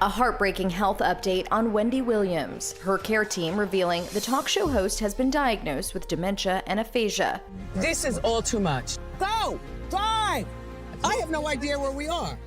A heartbreaking health update on Wendy Williams. Her care team revealing the talk show host has been diagnosed with dementia and aphasia. This is all too much. Go! Drive! I have no idea where we are.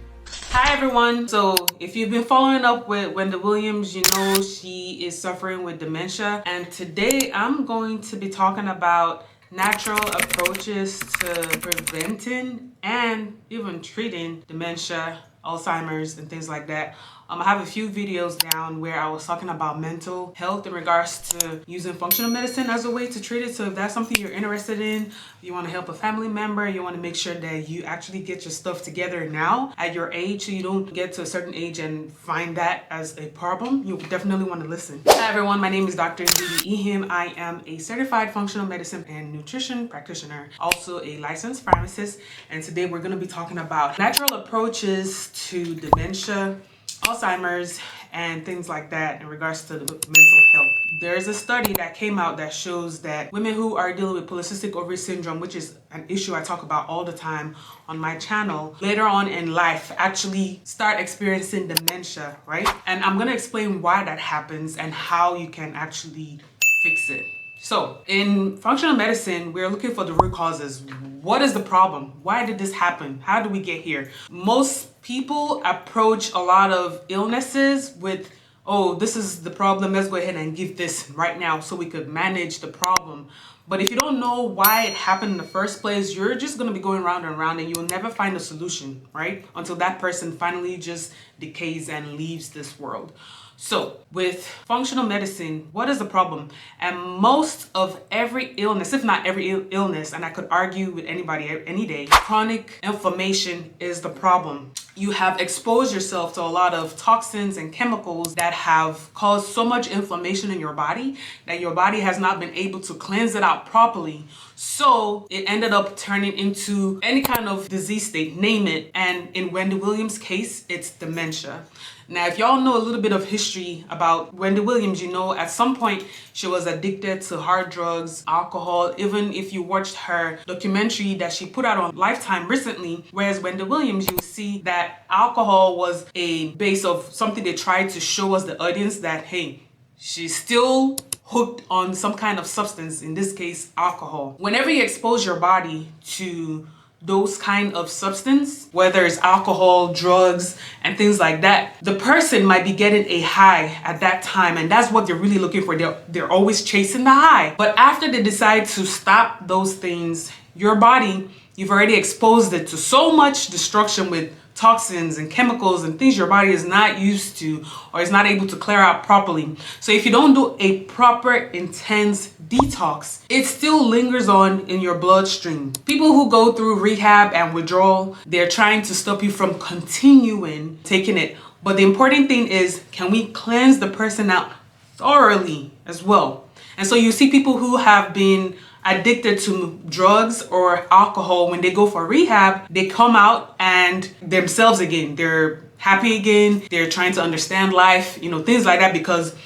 Hi everyone. So if you've been following up with Wendy Williams, you know she is suffering with dementia. And today I'm going to be talking about natural approaches to preventing and even treating dementia, Alzheimer's, and things like that. I have a few videos down where I was talking about mental health in regards to using functional medicine as a way to treat it. So if that's something you're interested in, you want to help a family member, you want to make sure that you actually get your stuff together now at your age so you don't get to a certain age and find that as a problem, you definitely want to listen. Hi everyone, my name is Dr. Wendy Ehim. I am a certified functional medicine and nutrition practitioner, also a licensed pharmacist, and today we're going to be talking about natural approaches to dementia, Alzheimer's, and things like that in regards to the mental health. There's a study that came out that shows that women who are dealing with polycystic ovary syndrome, which is an issue I talk about all the time on my channel, later on in life actually start experiencing dementia, right? And I'm gonna explain why that happens and how you can actually fix it. So in functional medicine, we're looking for the root causes. What is the problem? Why did this happen? How do we get here? Most people approach a lot of illnesses with, oh, this is the problem, let's go ahead and give this right now so we could manage the problem. But if you don't know why it happened in the first place, you're just going to be going round and round and you'll never find a solution, right? Until that person finally just decays and leaves this world. So with functional medicine, what is the problem? And most of every illness, if not every illness, and I could argue with anybody any day, chronic inflammation is the problem. You have exposed yourself to a lot of toxins and chemicals that have caused so much inflammation in your body that your body has not been able to cleanse it out properly. So it ended up turning into any kind of disease state, name it. And in Wendy Williams' case, it's dementia. Now, if y'all know a little bit of history about Wendy Williams, you know at some point she was addicted to hard drugs, alcohol. Even if you watched her documentary that she put out on Lifetime recently, whereas Wendy Williams, you see that alcohol was a base of something they tried to show us, the audience, that, hey, she's still hooked on some kind of substance, in this case, alcohol. Whenever you expose your body to those kind of substance, whether it's alcohol, drugs, and things like that, the person might be getting a high at that time, and that's what they're really looking for. They're always chasing the high. But after they decide to stop those things, your body, you've already exposed it to so much destruction with toxins and chemicals and things your body is not used to or is not able to clear out properly. So if you don't do a proper intense detox, it still lingers on in your bloodstream. People who go through rehab and withdrawal, they're trying to stop you from continuing taking it. But the important thing is, can we cleanse the person out thoroughly as well? And so you see people who have been addicted to drugs or alcohol, when they go for rehab, they come out and themselves again. They're happy again. They're trying to understand life, you know, things like that, because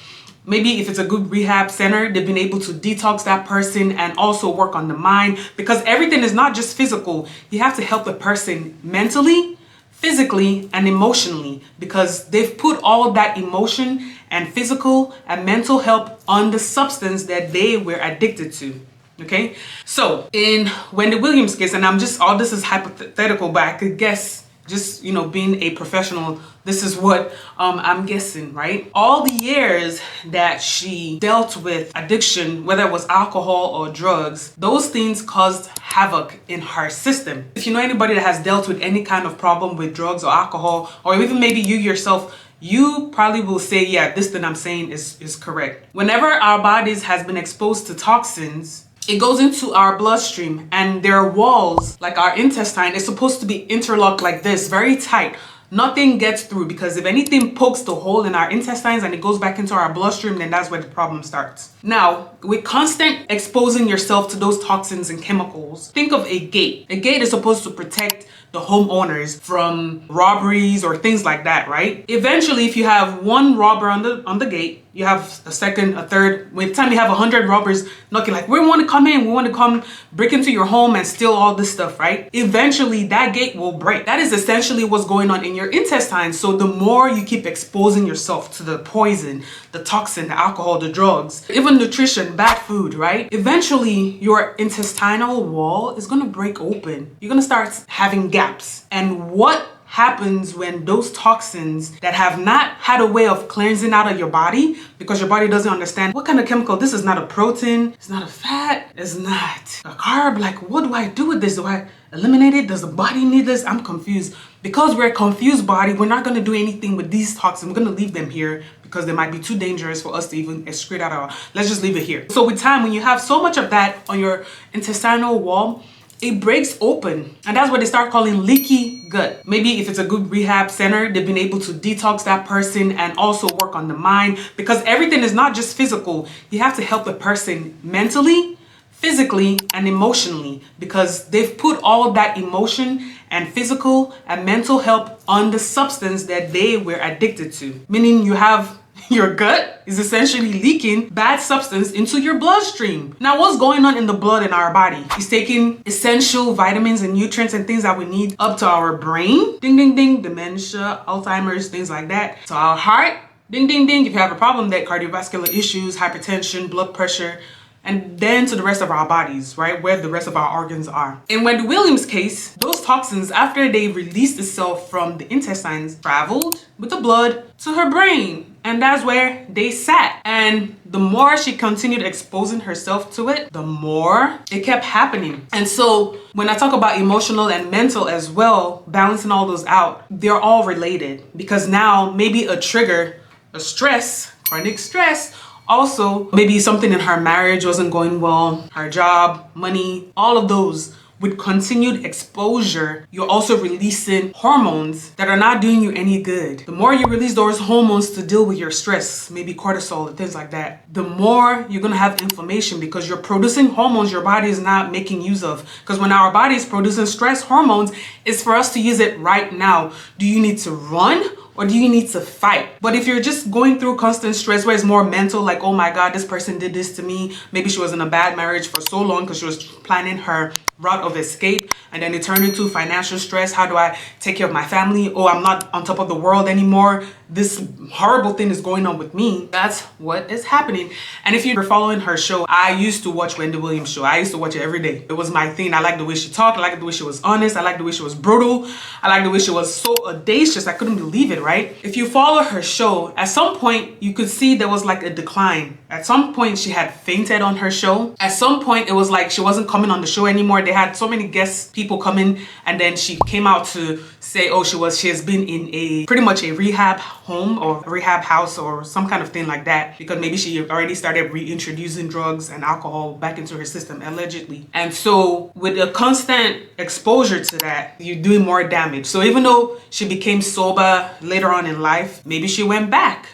maybe if it's a good rehab center, they've been able to detox that person and also work on the mind, because everything is not just physical. You have to help the person mentally, physically, and emotionally, because they've put all of that emotion and physical and mental health on the substance that they were addicted to. Okay, so in Wendy Williams' case, and I'm just, all this is hypothetical, but I could guess, just, you know, being a professional, this is what I'm guessing, right? All the years that she dealt with addiction, whether it was alcohol or drugs, those things caused havoc in her system. If you know anybody that has dealt with any kind of problem with drugs or alcohol, or even maybe you yourself, you probably will say, yeah, this thing I'm saying is correct. Whenever our bodies has been exposed to toxins, it goes into our bloodstream, and their walls, like our intestine, is supposed to be interlocked like this, very tight. Nothing gets through, because if anything pokes the hole in our intestines and it goes back into our bloodstream, then that's where the problem starts. Now, with constant exposing yourself to those toxins and chemicals, think of a gate. A gate is supposed to protect the homeowners from robberies or things like that, right? Eventually, if you have one robber on the gate, you have a second, a third. By the time you have 100 robbers knocking, like, we want to come in, we want to come break into your home and steal all this stuff, right? Eventually that gate will break. That is essentially what's going on in your intestines. So the more you keep exposing yourself to the poison, the toxin, the alcohol, the drugs, even nutrition, bad food, right? Eventually your intestinal wall is going to break open. You're going to start having gaps. And what happens when those toxins that have not had a way of cleansing out of your body, because your body doesn't understand what kind of chemical, this is not a protein, it's not a fat, it's not a carb, like what do I do with this? Do I eliminate it? Does the body need this? I'm confused. Because we're a confused body, we're not going to do anything with these toxins. We're going to leave them here because they might be too dangerous for us to even excrete out of our, let's just leave it here. So with time, when you have so much of that on your intestinal wall, it breaks open, and that's what they start calling leaky gut. Maybe if it's a good rehab center, they've been able to detox that person and also work on the mind, because everything is not just physical. You have to help the person mentally, physically, and emotionally, because they've put all of that emotion and physical and mental help on the substance that they were addicted to. Meaning you have your gut is essentially leaking bad substance into your bloodstream. Now, what's going on in the blood in our body? It's taking essential vitamins and nutrients and things that we need up to our brain. Ding, ding, ding. Dementia, Alzheimer's, things like that. To our heart. Ding, ding, ding. If you have a problem, that cardiovascular issues, hypertension, blood pressure, and then to the rest of our bodies, right? Where the rest of our organs are. In Wendy Williams' case, those toxins, after they released itself from the intestines, traveled with the blood to her brain. And that's where they sat. And the more she continued exposing herself to it, the more it kept happening. And so when I talk about emotional and mental as well, balancing all those out, they're all related. Because now maybe a trigger, a stress, chronic stress, also maybe something in her marriage wasn't going well, her job, money, all of those. With continued exposure, you're also releasing hormones that are not doing you any good. The more you release those hormones to deal with your stress, maybe cortisol and things like that, the more you're gonna have inflammation, because you're producing hormones your body is not making use of. Because when our body is producing stress hormones, it's for us to use it right now. Do you need to run? Or do you need to fight? But if you're just going through constant stress where it's more mental, like, oh my God, this person did this to me. Maybe she was in a bad marriage for so long because she was planning her route of escape, and then it turned into financial stress. How do I take care of my family? Oh, I'm not on top of the world anymore. This horrible thing is going on with me. That's what is happening. And if you're following her show, I used to watch Wendy Williams' show. I used to watch it every day. It was my thing. I liked the way she talked. I liked the way she was honest. I liked the way she was brutal. I liked the way she was so audacious. I couldn't believe it, right? If you follow her show, at some point you could see there was like a decline. At some point she had fainted on her show. At some point it was like she wasn't coming on the show anymore. They had so many guest people coming, and then she came out to say, oh, she has been in a pretty much a rehab home or a rehab house or some kind of thing like that, because maybe she already started reintroducing drugs and alcohol back into her system, allegedly. And so with a constant exposure to that, you're doing more damage. So even though she became sober later on in life, maybe she went back.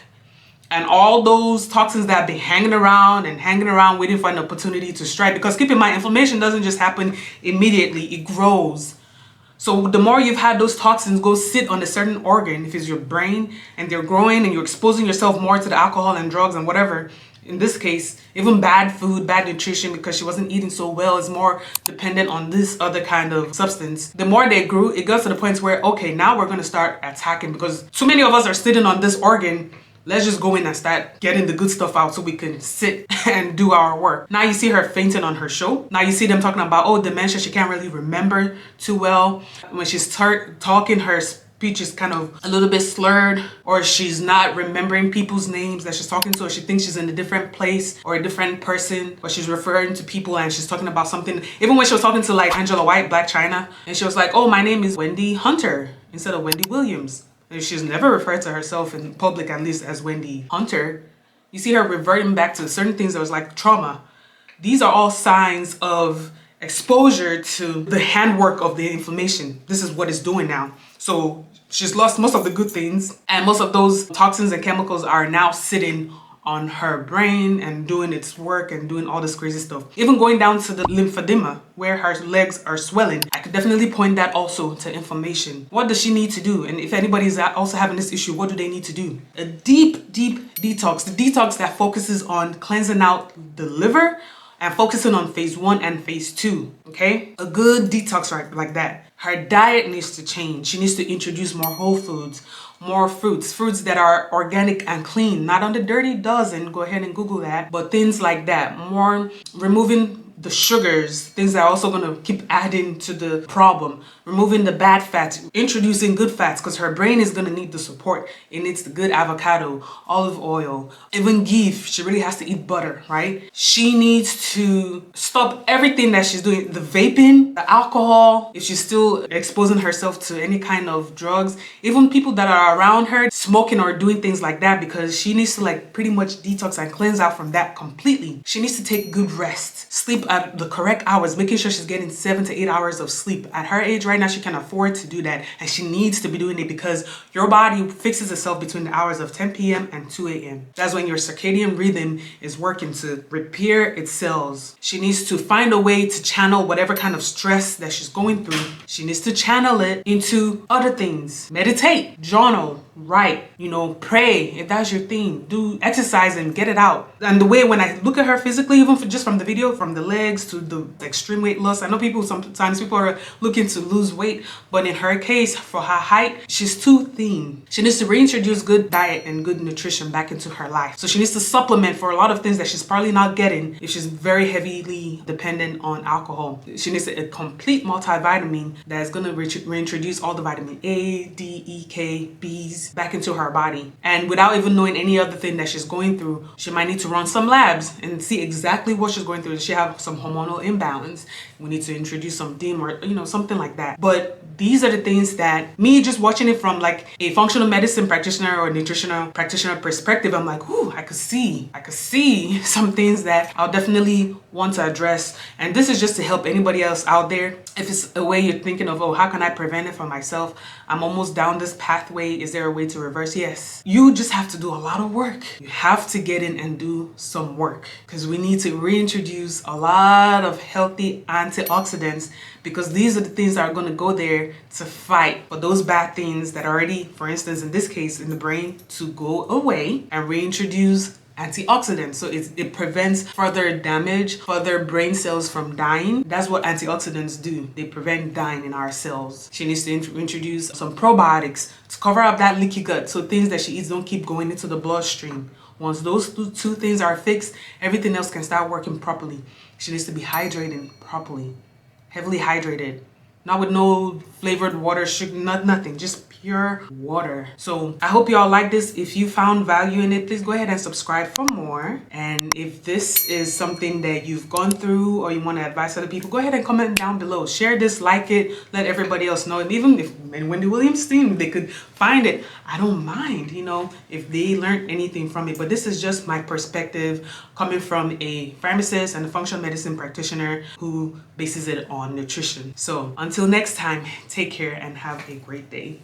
And all those toxins that have been hanging around waiting for an opportunity to strike. Because keep in mind, inflammation doesn't just happen immediately, it grows. So the more you've had those toxins go sit on a certain organ, if it's your brain, and they're growing and you're exposing yourself more to the alcohol and drugs and whatever, in this case, even bad food, bad nutrition, because she wasn't eating so well, is more dependent on this other kind of substance. The more they grew, it got to the point where, okay, now we're going to start attacking, because too many of us are sitting on this organ. Let's just go in and start getting the good stuff out so we can sit and do our work. Now you see her fainting on her show. Now you see them talking about, oh, dementia, she can't really remember too well. When she starts talking, her speech is kind of a little bit slurred, or she's not remembering people's names that she's talking to, or she thinks she's in a different place or a different person, or she's referring to people and she's talking about something. Even when she was talking to like Angela White, Black China, and she was like, oh, my name is Wendy Hunter instead of Wendy Williams. She's never referred to herself in public, at least, as Wendy Hunter. You see her reverting back to certain things that was like trauma. These are all signs of exposure to the handwork of the inflammation. This is what it's doing now. So she's lost most of the good things, and most of those toxins and chemicals are now sitting on her brain and doing its work and doing all this crazy stuff. Even going down to the lymphedema, where her legs are swelling, I could definitely point that also to inflammation. What does she need to do? And if anybody's also having this issue, what do they need to do? A deep detox, the detox that focuses on cleansing out the liver and focusing on phase 1 and phase 2, okay? A good detox like that. Her diet needs to change. She needs to introduce more whole foods, more fruits that are organic and clean, not on the dirty dozen, go ahead and Google that, but things like that. More removing the sugars, things that are also gonna keep adding to the problem. Removing the bad fats, introducing good fats, because her brain is gonna need the support. It needs the good avocado, olive oil, even ghee. She really has to eat butter, right? She needs to stop everything that she's doing. The vaping, the alcohol, if she's still exposing herself to any kind of drugs, even people that are around her smoking or doing things like that, because she needs to like pretty much detox and cleanse out from that completely. She needs to take good rest, sleep at the correct hours, making sure she's getting 7 to 8 hours of sleep. At her age right now, she can afford to do that, and she needs to be doing it because your body fixes itself between the hours of 10 p.m. and 2 a.m. That's when your circadian rhythm is working to repair its cells. She needs to find a way to channel whatever kind of stress that she's going through. She needs to channel it into other things. Meditate, journal, write, pray if that's your thing. Do exercise and get it out. And the way when I look at her physically, even just from the video, from the legs to the extreme weight loss, I know sometimes people are looking to lose weight, but in her case, for her height, she's too thin. She needs to reintroduce good diet and good nutrition back into her life. So she needs to supplement for a lot of things that she's probably not getting if she's very heavily dependent on alcohol. She needs a complete multivitamin that is going to reintroduce all the vitamin A, D, E, K, Bs back into her body. And without even knowing any other thing that she's going through, she might need to run some labs and see exactly what she's going through. Does she have some hormonal imbalance? We need to introduce some DIM or something like that. But these are the things that me just watching it from like a functional medicine practitioner or nutritional practitioner perspective, I'm like, ooh, I could see some things that I'll definitely want to address. And this is just to help anybody else out there. If it's a way you're thinking of, oh, how can I prevent it for myself? I'm almost down this pathway. Is there a way to reverse? Yes. You just have to do a lot of work. You have to get in and do some work, because we need to reintroduce a lot of healthy antioxidants, because these are the things that are going to go there to fight for those bad things that are already, for instance, in this case, in the brain, to go away and reintroduce antioxidants. So it prevents further damage, further brain cells from dying. That's what antioxidants do. They prevent dying in our cells. She needs to introduce some probiotics to cover up that leaky gut, so things that she eats don't keep going into the bloodstream. Once those two things are fixed, everything else can start working properly. She needs to be hydrated properly, heavily hydrated, not with no flavored water, sugar, nothing, just pure water. So I hope y'all like this. If you found value in it, please go ahead and subscribe for more. And if this is something that you've gone through or you want to advise other people, go ahead and comment down below. Share this, like it, let everybody else know. And even if in Wendy Williams' team, they could find it, I don't mind, if they learned anything from it. But this is just my perspective coming from a pharmacist and a functional medicine practitioner who bases it on nutrition. So until next time, take care and have a great day.